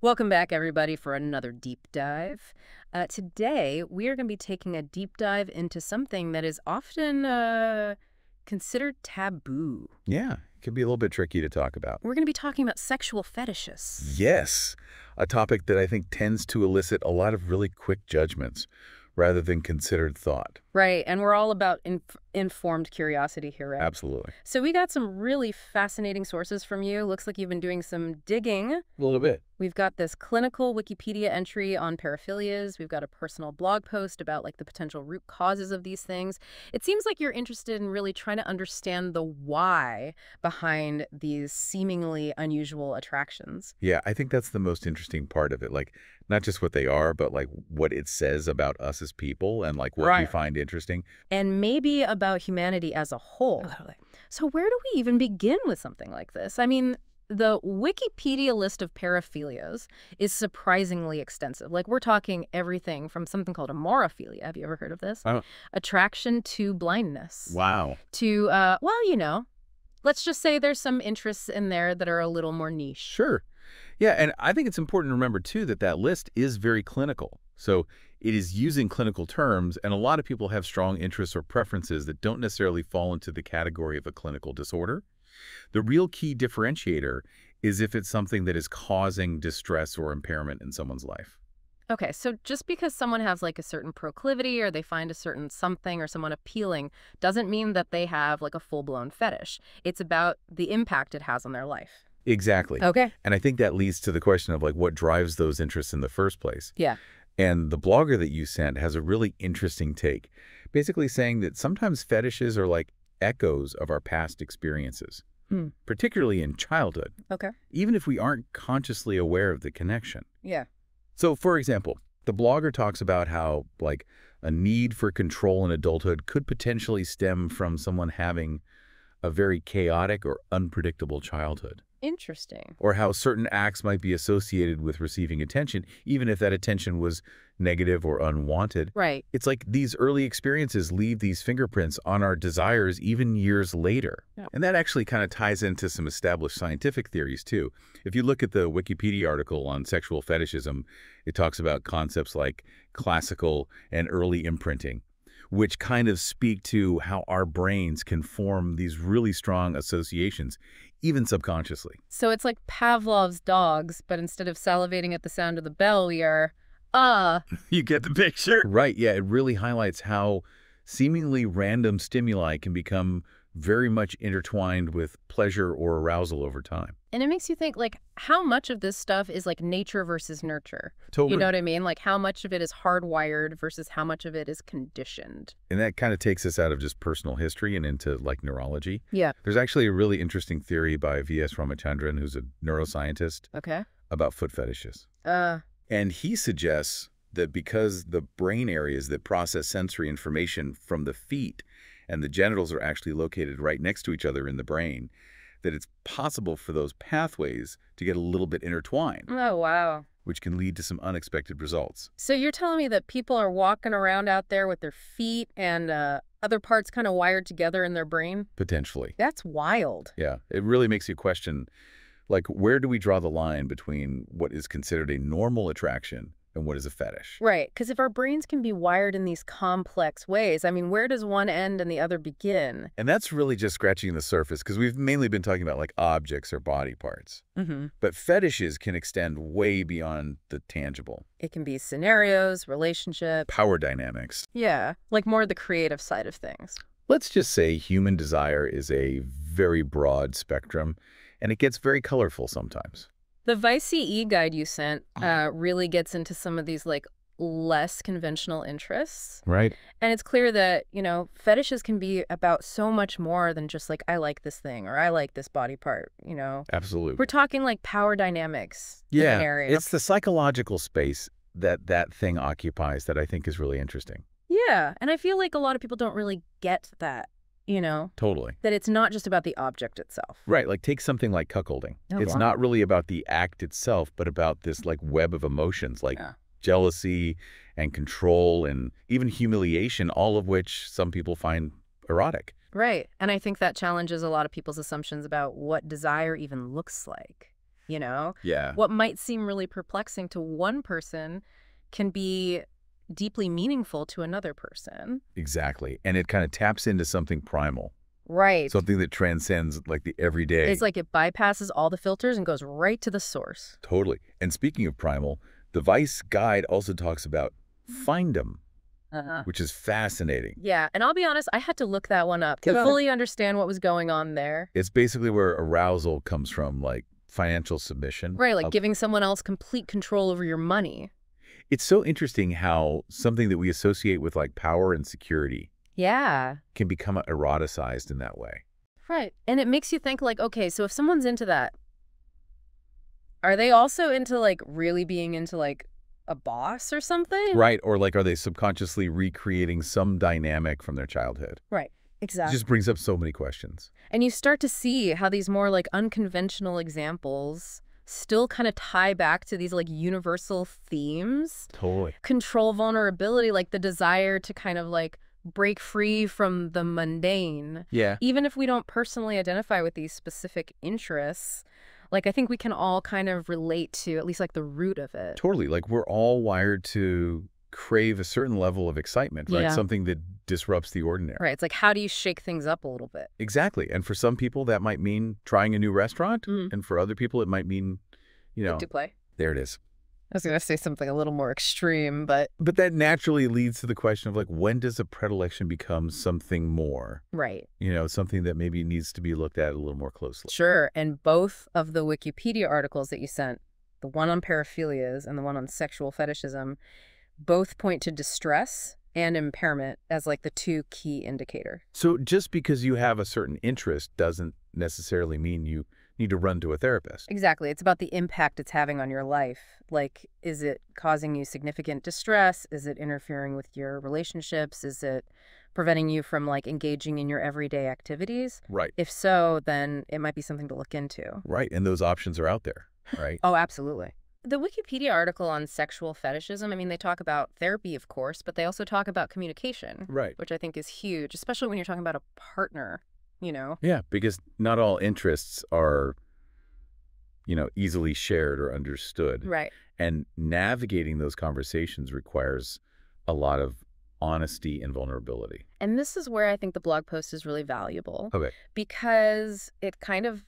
Welcome back, everybody, for another deep dive. Today, we are going to be taking a deep dive into something that is often considered taboo. Yeah, it can be a little bit tricky to talk about. We're going to be talking about sexual fetishes. Yes, a topic that I think tends to elicit a lot of really quick judgments rather than considered thought. Right, and we're all about informed curiosity here, right? Absolutely. So we got some really fascinating sources from you. Looks like you've been doing some digging. A little bit. We've got this clinical Wikipedia entry on paraphilias. We've got a personal blog post about like the potential root causes of these things. It seems like you're interested in really trying to understand the why behind these seemingly unusual attractions. Yeah, I think that's the most interesting part of it. Like, not just what they are, but like what it says about us as people and like what we find interesting. And maybe about humanity as a whole. Totally. So where do we even begin with something like this? I mean, the Wikipedia list of paraphilias is surprisingly extensive. Like, we're talking everything from something called amorophilia. Have you ever heard of this? Oh. Attraction to blindness. Wow. To, well, you know, let's just say there's some interests in there that are a little more niche. Sure. Yeah, and I think it's important to remember, too, that that list is very clinical. So it is using clinical terms, and a lot of people have strong interests or preferences that don't necessarily fall into the category of a clinical disorder. The real key differentiator is if it's something that is causing distress or impairment in someone's life. Okay, so just because someone has like a certain proclivity or they find a certain something or someone appealing doesn't mean that they have like a full-blown fetish. It's about the impact it has on their life. Exactly. Okay. And I think that leads to the question of like what drives those interests in the first place. Yeah. And the blogger that you sent has a really interesting take, basically saying that sometimes fetishes are like echoes of our past experiences, particularly in childhood, Okay. even if we aren't consciously aware of the connection. Yeah. So, for example, the blogger talks about how, like, a need for control in adulthood could potentially stem from someone having a very chaotic or unpredictable childhood. Interesting. Or how certain acts might be associated with receiving attention, even if that attention was negative or unwanted. Right. It's like these early experiences leave these fingerprints on our desires even years later. Yeah. And that actually kind of ties into some established scientific theories, too. If you look at the Wikipedia article on sexual fetishism, it talks about concepts like classical and early imprinting, which kind of speak to how our brains can form these really strong associations, even subconsciously. So it's like Pavlov's dogs, but instead of salivating at the sound of the bell, we are, You get the picture? Right, yeah. It really highlights how seemingly random stimuli can become very much intertwined with pleasure or arousal over time. And it makes you think, like, how much of this stuff is like nature versus nurture? Totally. You know what I mean? Like, how much of it is hardwired versus how much of it is conditioned? And that kind of takes us out of just personal history and into, like, neurology. Yeah. There's actually a really interesting theory by V.S. Ramachandran, who's a neuroscientist, Okay. about foot fetishes. And he suggests that because the brain areas that process sensory information from the feet and the genitals are actually located right next to each other in the brain, that it's possible for those pathways to get a little bit intertwined, Oh, wow. which can lead to some unexpected results. So you're telling me that people are walking around out there with their feet and other parts kind of wired together in their brain? Potentially. That's wild. Yeah. It really makes you question, like, where do we draw the line between what is considered a normal attraction and what is a fetish? Right, because if our brains can be wired in these complex ways, I mean, where does one end and the other begin? And that's really just scratching the surface, because we've mainly been talking about like objects or body parts. Mm-hmm. But fetishes can extend way beyond the tangible. It can be scenarios, relationships. Power dynamics. Yeah, like more the creative side of things. Let's just say human desire is a very broad spectrum, and it gets very colorful sometimes. The Vice CE guide you sent really gets into some of these like less conventional interests. Right. And it's clear that, you know, fetishes can be about so much more than just like, I like this thing or I like this body part, you know. Absolutely. We're talking like power dynamics. Yeah, areas. it's the psychological space that that thing occupies that I think is really interesting. Yeah, and I feel like a lot of people don't really get that, you know, Totally. that it's not just about the object itself. Right, like take something like cuckolding. Oh, It's wow. not really about the act itself, but about this like web of emotions, like jealousy and control and even humiliation, all of which some people find erotic. Right, and I think that challenges a lot of people's assumptions about what desire even looks like. you know? Yeah, What might seem really perplexing to one person can be deeply meaningful to another person. exactly. And it kind of taps into something primal, Right. something that transcends like the It's everyday. like it bypasses all the filters and goes right to the source. Totally. And speaking of primal, the Vice guide also talks about findom, Uh-huh. which is fascinating. Yeah, and I'll be honest, I had to look that one up to Yeah. fully understand what was going on there. It's basically where arousal comes from, like financial submission. Right, like giving someone else complete control over your money. It's so interesting how something that we associate with like power and security Yeah. can become eroticized in that way. Right. And it makes you think like, okay, so if someone's into that, are they also into like really being into like a boss or something? Right. Or like, are they subconsciously recreating some dynamic from their childhood? Right. It Exactly. just brings up so many questions. And you start to see how these more like unconventional examples still kind of tie back to these like universal themes. Totally. Control, vulnerability, like the desire to kind of like break free from the mundane. Yeah. Even if we don't personally identify with these specific interests, like I think we can all kind of relate to at least like the root of it. Totally. Like we're all wired to crave a certain level of excitement, right? Yeah. Something that disrupts the ordinary. Right. It's like, how do you shake things up a little bit? Exactly. And for some people, that might mean trying a new restaurant. Mm. And for other people, it might mean, To play. there it is. I was going to say something a little more extreme, but But that naturally leads to the question of like, when does a predilection become something more? right. Something that maybe needs to be looked at a little more closely. Sure. And both of the Wikipedia articles that you sent, the one on paraphilias and the one on sexual fetishism, both point to distress and impairment as like the two key indicators. So just because you have a certain interest doesn't necessarily mean you need to run to a therapist. Exactly. It's about the impact it's having on your life. Like, is it causing you significant distress? Is it interfering with your relationships? Is it preventing you from like engaging in your everyday activities? Right. If so, then it might be something to look into. Right. And those options are out there, right? Oh, absolutely. The Wikipedia article on sexual fetishism, I mean, they talk about therapy, of course, but they also talk about communication, Right. which I think is huge, especially when you're talking about a partner. Yeah, because not all interests are, easily shared or understood. Right. And navigating those conversations requires a lot of honesty and vulnerability. And this is where I think the blog post is really valuable Okay. because it kind of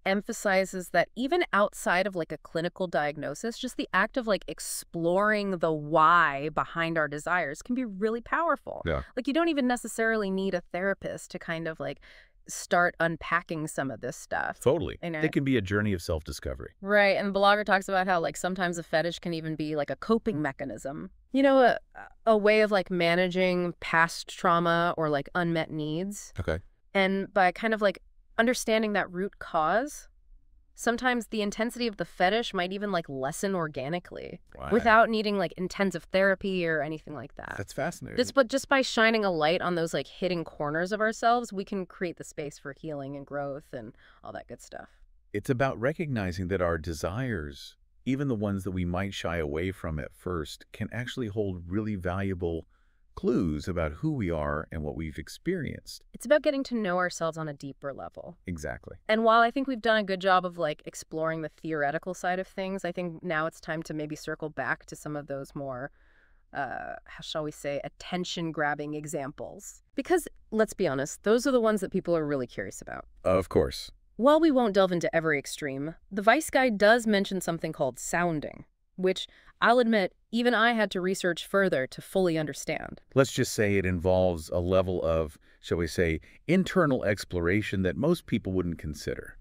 emphasizes that even outside of like a clinical diagnosis, just the act of like exploring the why behind our desires can be really powerful. Yeah. Like you don't even necessarily need a therapist to kind of like start unpacking some of this stuff. Totally. You know? It can be a journey of self-discovery. Right. And the blogger talks about how like sometimes a fetish can even be like a coping mechanism. A way of like managing past trauma or like unmet needs. Okay. And by kind of like understanding that root cause, sometimes the intensity of the fetish might even like lessen organically without needing like intensive therapy or anything like that. That's fascinating. But just by shining a light on those like hidden corners of ourselves, we can create the space for healing and growth and all that good stuff. It's about recognizing that our desires, even the ones that we might shy away from at first, can actually hold really valuable clues about who we are and what we've experienced. It's about getting to know ourselves on a deeper level. Exactly. And while I think we've done a good job of like exploring the theoretical side of things, I think now it's time to maybe circle back to some of those more, how shall we say, attention-grabbing examples. Because let's be honest, those are the ones that people are really curious about. Of course. While we won't delve into every extreme, the Vice Guide does mention something called sounding, which I'll admit, even I had to research further to fully understand. Let's just say it involves a level of, shall we say, internal exploration that most people wouldn't consider.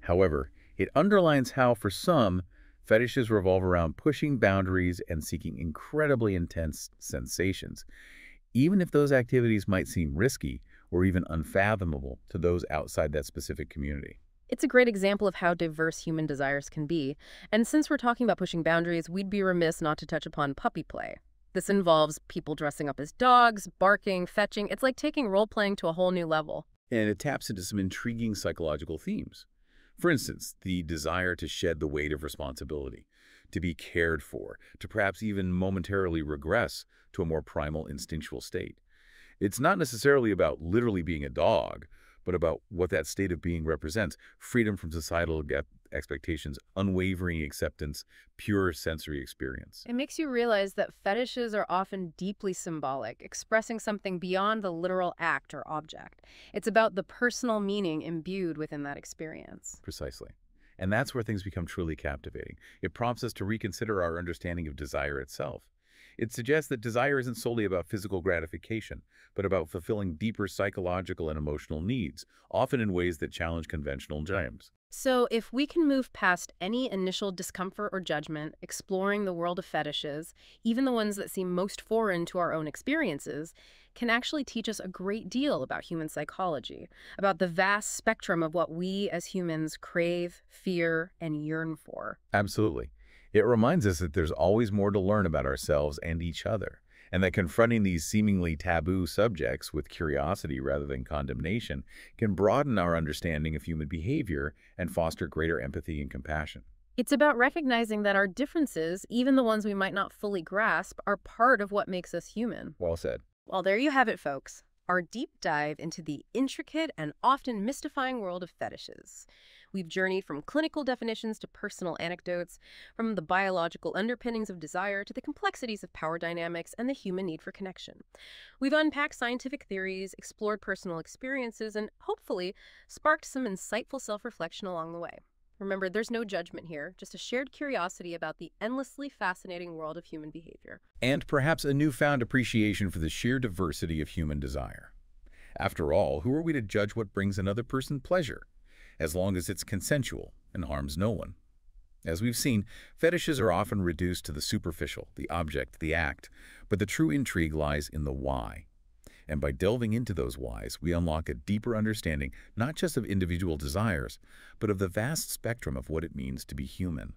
However, it underlines how, for some, fetishes revolve around pushing boundaries and seeking incredibly intense sensations, even if those activities might seem risky or even unfathomable to those outside that specific community. It's a great example of how diverse human desires can be. And since we're talking about pushing boundaries, we'd be remiss not to touch upon puppy play. This involves people dressing up as dogs, barking, fetching. It's like taking role-playing to a whole new level. And it taps into some intriguing psychological themes. For instance, the desire to shed the weight of responsibility, to be cared for, to perhaps even momentarily regress to a more primal instinctual state. It's not necessarily about literally being a dog, but about what that state of being represents: freedom from societal expectations, unwavering acceptance, pure sensory experience. It makes you realize that fetishes are often deeply symbolic, expressing something beyond the literal act or object. It's about the personal meaning imbued within that experience. Precisely. And that's where things become truly captivating. It prompts us to reconsider our understanding of desire itself. It suggests that desire isn't solely about physical gratification, but about fulfilling deeper psychological and emotional needs, often in ways that challenge conventional norms. So, if we can move past any initial discomfort or judgment, exploring the world of fetishes, even the ones that seem most foreign to our own experiences, can actually teach us a great deal about human psychology, about the vast spectrum of what we as humans crave, fear, and yearn for. Absolutely. It reminds us that there's always more to learn about ourselves and each other, and that confronting these seemingly taboo subjects with curiosity rather than condemnation can broaden our understanding of human behavior and foster greater empathy and compassion. It's about recognizing that our differences, even the ones we might not fully grasp, are part of what makes us human. Well said. Well, there you have it, folks. Our deep dive into the intricate and often mystifying world of fetishes. We've journeyed from clinical definitions to personal anecdotes, from the biological underpinnings of desire to the complexities of power dynamics and the human need for connection. We've unpacked scientific theories, explored personal experiences, and hopefully sparked some insightful self-reflection along the way. Remember, there's no judgment here, just a shared curiosity about the endlessly fascinating world of human behavior. And perhaps a newfound appreciation for the sheer diversity of human desire. After all, who are we to judge what brings another person pleasure, as long as it's consensual and harms no one? As we've seen, fetishes are often reduced to the superficial, the object, the act, but the true intrigue lies in the why. And by delving into those whys, we unlock a deeper understanding not just of individual desires, but of the vast spectrum of what it means to be human.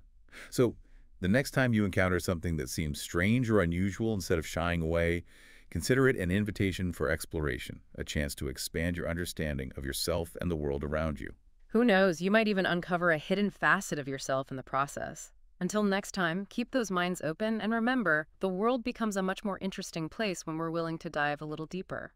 So, the next time you encounter something that seems strange or unusual, instead of shying away, consider it an invitation for exploration, a chance to expand your understanding of yourself and the world around you. Who knows, you might even uncover a hidden facet of yourself in the process. Until next time, keep those minds open and remember, the world becomes a much more interesting place when we're willing to dive a little deeper.